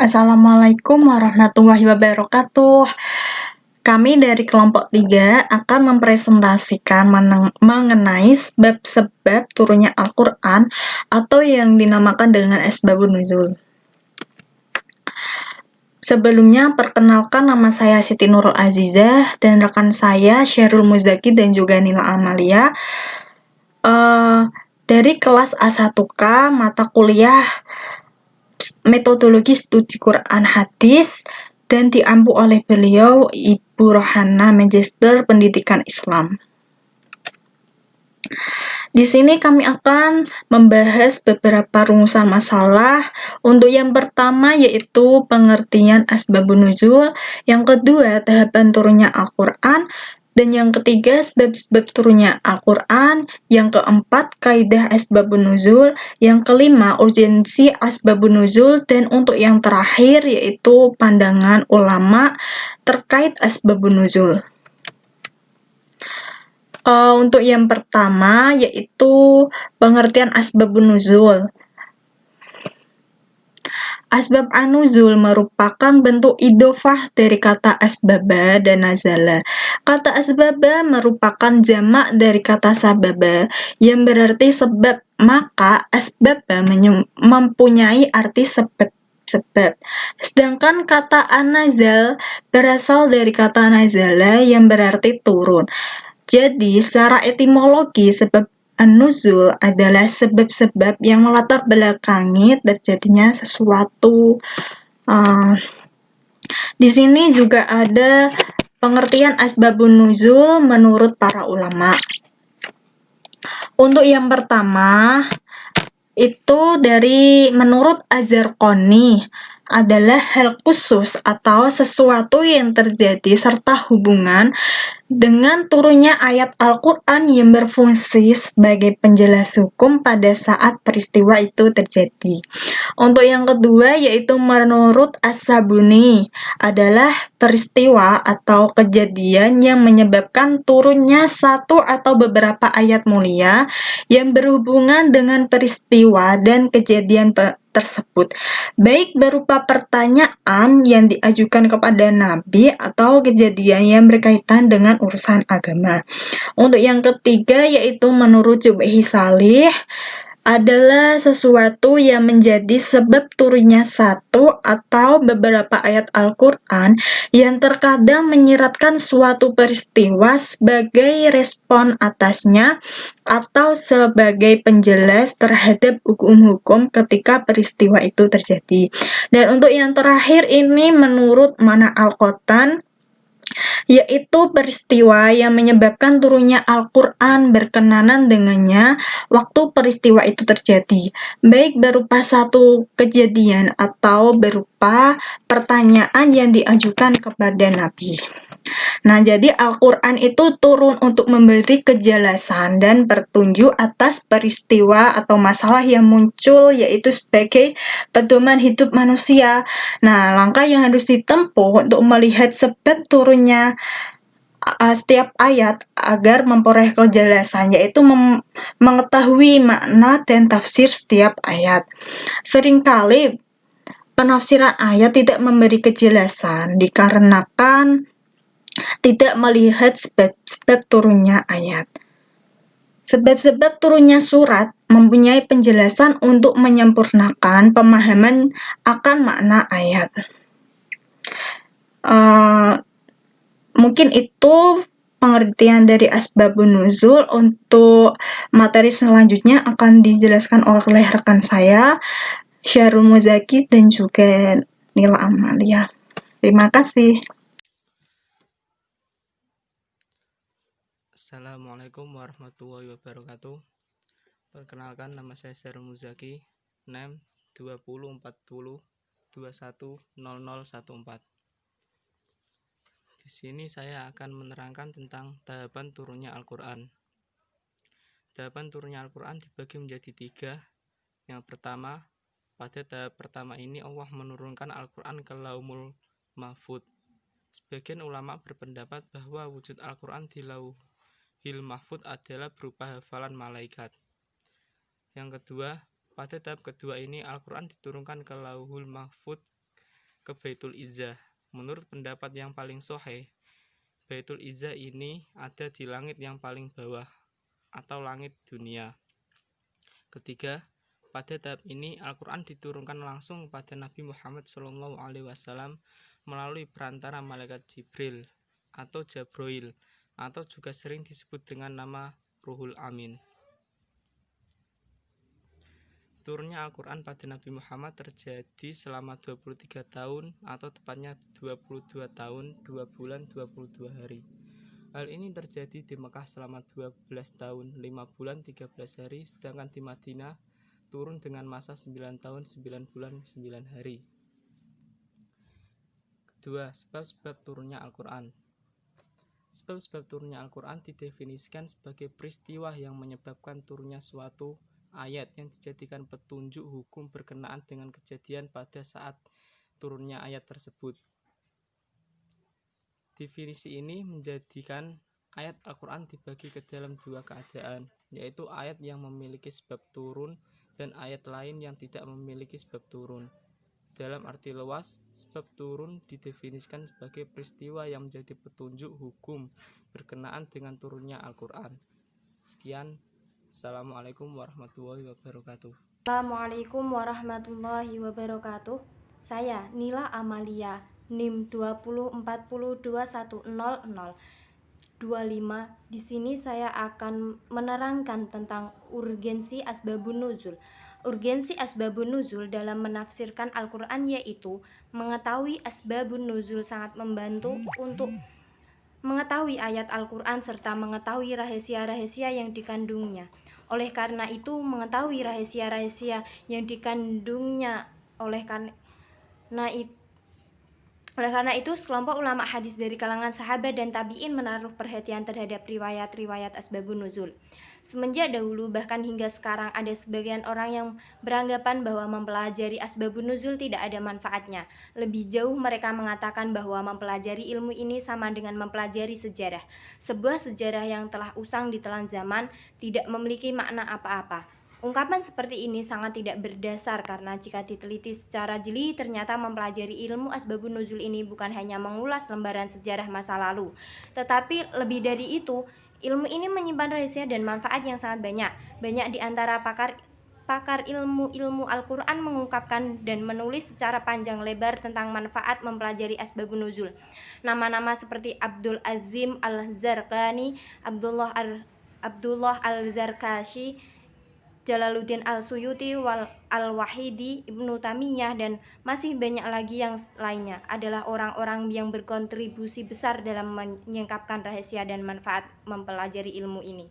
Assalamualaikum warahmatullahi wabarakatuh. Kami dari kelompok 3 akan mempresentasikan mengenai sebab-sebab turunnya Al-Quran atau yang dinamakan dengan Asbabun Nuzul. Sebelumnya, perkenalkan nama saya Siti Nurul Azizah dan rekan saya Syahrul Muzaki dan juga Nila Amalia. Dari kelas A1K, mata kuliah Metodologi Studi Quran Hadis dan diampu oleh beliau Ibu Rohana, Magister Pendidikan Islam. Di sini kami akan membahas beberapa rumusan masalah. Untuk yang pertama yaitu pengertian Asbabun Nuzul, yang kedua tahapan turunnya Al-Quran, dan yang ketiga sebab-sebab turunnya Al-Quran, yang keempat kaidah Asbabun Nuzul, yang kelima urgensi Asbabun Nuzul, dan untuk yang terakhir yaitu pandangan ulama terkait Asbabun Nuzul. Untuk yang pertama yaitu pengertian Asbabun Nuzul. Asbab an-nuzul merupakan bentuk idhofah dari kata asbaba dan nazala. Kata asbaba merupakan jamak dari kata sababa yang berarti sebab, maka asbaba mempunyai arti sebab. Sedangkan kata an-nazal berasal dari kata nazala yang berarti turun. Jadi, secara etimologi, sebab an-nuzul adalah sebab-sebab yang melatar belakangi terjadinya sesuatu. Di sini juga ada pengertian asbabun nuzul menurut para ulama. Untuk yang pertama, itu dari menurut Az-Zarqani adalah hal khusus atau sesuatu yang terjadi serta hubungan dengan turunnya ayat Al-Quran yang berfungsi sebagai penjelas hukum pada saat peristiwa itu terjadi. Untuk yang kedua yaitu menurut As-Sabuni adalah peristiwa atau kejadian yang menyebabkan turunnya satu atau beberapa ayat mulia yang berhubungan dengan peristiwa dan kejadian tersebut, baik berupa pertanyaan yang diajukan kepada Nabi atau kejadian yang berkaitan dengan urusan agama. Untuk yang ketiga yaitu menurut Jubaih Salih adalah sesuatu yang menjadi sebab turunnya satu atau beberapa ayat Al-Quran yang terkadang menyiratkan suatu peristiwa sebagai respon atasnya atau sebagai penjelas terhadap hukum-hukum ketika peristiwa itu terjadi. Dan untuk yang terakhir ini menurut Mana Al-Qotan, yaitu peristiwa yang menyebabkan turunnya Al-Quran berkenanan dengannya waktu peristiwa itu terjadi, baik berupa satu kejadian atau berupa pertanyaan yang diajukan kepada Nabi. Nah, jadi Al-Quran itu turun untuk memberi kejelasan dan petunjuk atas peristiwa atau masalah yang muncul, yaitu sebagai pedoman hidup manusia. Nah, langkah yang harus ditempuh untuk melihat sebab turunnya setiap ayat agar memperoleh kejelasan, yaitu mengetahui makna dan tafsir setiap ayat. Seringkali penafsiran ayat tidak memberi kejelasan dikarenakan tidak melihat sebab-sebab turunnya ayat. Sebab-sebab turunnya surat mempunyai penjelasan untuk menyempurnakan pemahaman akan makna ayat. Mungkin itu pengertian dari Asbabun Nuzul. Untuk materi selanjutnya akan dijelaskan oleh rekan saya, Syahrul Muzaki dan juga Nila Amalia. Terima kasih. Assalamualaikum warahmatullahi wabarakatuh. Perkenalkan, nama saya Syahrul Muzaki, NEM 2040210014. Di sini saya akan menerangkan tentang tahapan turunnya Al-Quran. Tahapan turunnya Al-Quran dibagi menjadi 3. Yang pertama, pada tahap pertama ini Allah menurunkan Al-Quran ke Lauhul Mahfudz. Sebagian ulama berpendapat bahwa wujud Al-Quran di Lauhul Mahfudz adalah berupa hafalan malaikat. Yang kedua, pada tahap kedua ini Al-Quran diturunkan ke Lauhul Mahfudz ke Baitul Izzah. Menurut pendapat yang paling sahih, Baitul Izzah ini ada di langit yang paling bawah atau langit dunia. Ketiga, pada tahap ini Al-Quran diturunkan langsung pada Nabi Muhammad SAW melalui perantara malaikat Jibril atau Jabroil, atau juga sering disebut dengan nama Ruhul Amin. Turunnya Al-Quran pada Nabi Muhammad terjadi selama 23 tahun atau tepatnya 22 tahun, 2 bulan, 22 hari. Hal ini terjadi di Mekah selama 12 tahun, 5 bulan, 13 hari, sedangkan di Madinah turun dengan masa 9 tahun, 9 bulan, 9 hari. Kedua, sebab-sebab turunnya Al-Quran. Sebab-sebab turunnya Al-Quran didefinisikan sebagai peristiwa yang menyebabkan turunnya suatu ayat yang dijadikan petunjuk hukum berkenaan dengan kejadian pada saat turunnya ayat tersebut. Definisi ini menjadikan ayat Al-Quran dibagi ke dalam dua keadaan, yaitu ayat yang memiliki sebab turun dan ayat lain yang tidak memiliki sebab turun. Dalam arti luas, sebab turun didefinisikan sebagai peristiwa yang menjadi petunjuk hukum berkenaan dengan turunnya Al-Quran. Sekian, Assalamualaikum warahmatullahi wabarakatuh. Assalamualaikum warahmatullahi wabarakatuh. Saya Nila Amalia, NIM 2040210025. Di sini saya akan menerangkan tentang urgensi asbabun nuzul. Urgensi asbabun nuzul dalam menafsirkan Al-Quran yaitu mengetahui asbabun nuzul sangat membantu untuk mengetahui ayat Al-Quran serta mengetahui rahasia-rahasia yang dikandungnya. Oleh karena itu, mengetahui rahasia-rahasia yang dikandungnya oleh karena itu, sekelompok ulama hadis dari kalangan sahabat dan tabi'in menaruh perhatian terhadap riwayat-riwayat asbabun nuzul. Semenjak dahulu bahkan hingga sekarang ada sebagian orang yang beranggapan bahwa mempelajari asbabun nuzul tidak ada manfaatnya. Lebih jauh mereka mengatakan bahwa mempelajari ilmu ini sama dengan mempelajari sejarah. Sebuah sejarah yang telah usang ditelan zaman tidak memiliki makna apa-apa. Ungkapan seperti ini sangat tidak berdasar karena jika diteliti secara jeli ternyata mempelajari ilmu asbabun nuzul ini bukan hanya mengulas lembaran sejarah masa lalu, tetapi lebih dari itu, ilmu ini menyimpan rahasia dan manfaat yang sangat banyak. Banyak di antara pakar ilmu Al-Quran mengungkapkan dan menulis secara panjang lebar tentang manfaat mempelajari asbabun nuzul. Nama-nama seperti Abdul Azim Al-Zarqani, Abdullah Al-Zarkashi, Jalaluddin Al-Suyuti, Al-Wahidi, Ibnu Taimiyah, dan masih banyak lagi yang lainnya adalah orang-orang yang berkontribusi besar dalam menyingkapkan rahasia dan manfaat mempelajari ilmu ini.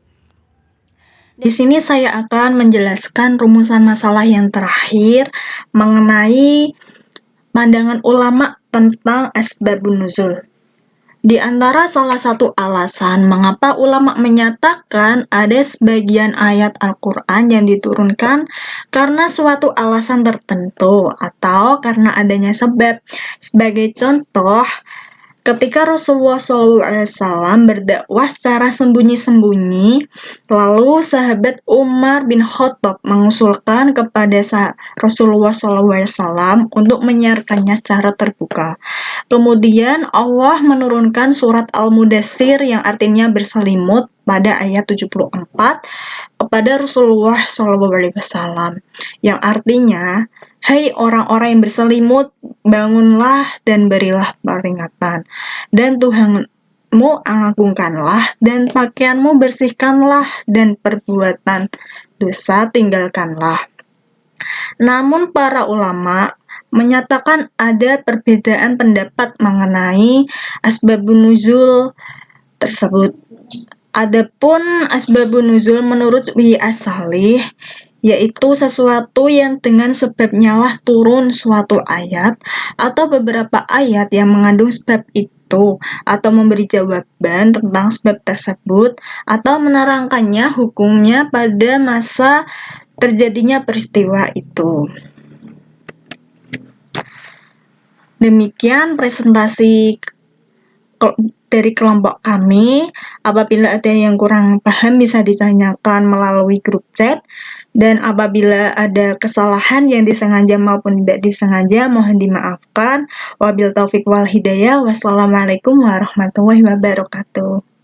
Di sini saya akan menjelaskan rumusan masalah yang terakhir mengenai pandangan ulama tentang asbabun nuzul. Di antara salah satu alasan mengapa ulama menyatakan ada sebagian ayat Al-Quran yang diturunkan karena suatu alasan tertentu atau karena adanya sebab. Sebagai contoh, ketika Rasulullah SAW berdakwah secara sembunyi-sembunyi, lalu sahabat Umar bin Khattab mengusulkan kepada Rasulullah SAW untuk menyiarkannya secara terbuka. Kemudian Allah menurunkan surat Al-Mudaththir yang artinya berselimut pada ayat 74 kepada Rasulullah SAW, yang artinya, "Hai orang-orang yang berselimut, bangunlah dan berilah peringatan, dan Tuhanmu agungkanlah, dan pakaianmu bersihkanlah, dan perbuatan dosa tinggalkanlah." Namun para ulama menyatakan ada perbedaan pendapat mengenai asbabun nuzul tersebut. Adapun asbabun nuzul menurut Syu'bi as-Salih yaitu sesuatu yang dengan sebabnya lah turun suatu ayat atau beberapa ayat yang mengandung sebab itu, atau memberi jawaban tentang sebab tersebut, atau menerangkannya hukumnya pada masa terjadinya peristiwa itu. Demikian presentasi dari kelompok kami. Apabila ada yang kurang paham bisa ditanyakan melalui grup chat. Dan apabila ada kesalahan yang disengaja maupun tidak disengaja, mohon dimaafkan. Wabil taufik wal hidayah. Wassalamualaikum warahmatullahi wabarakatuh.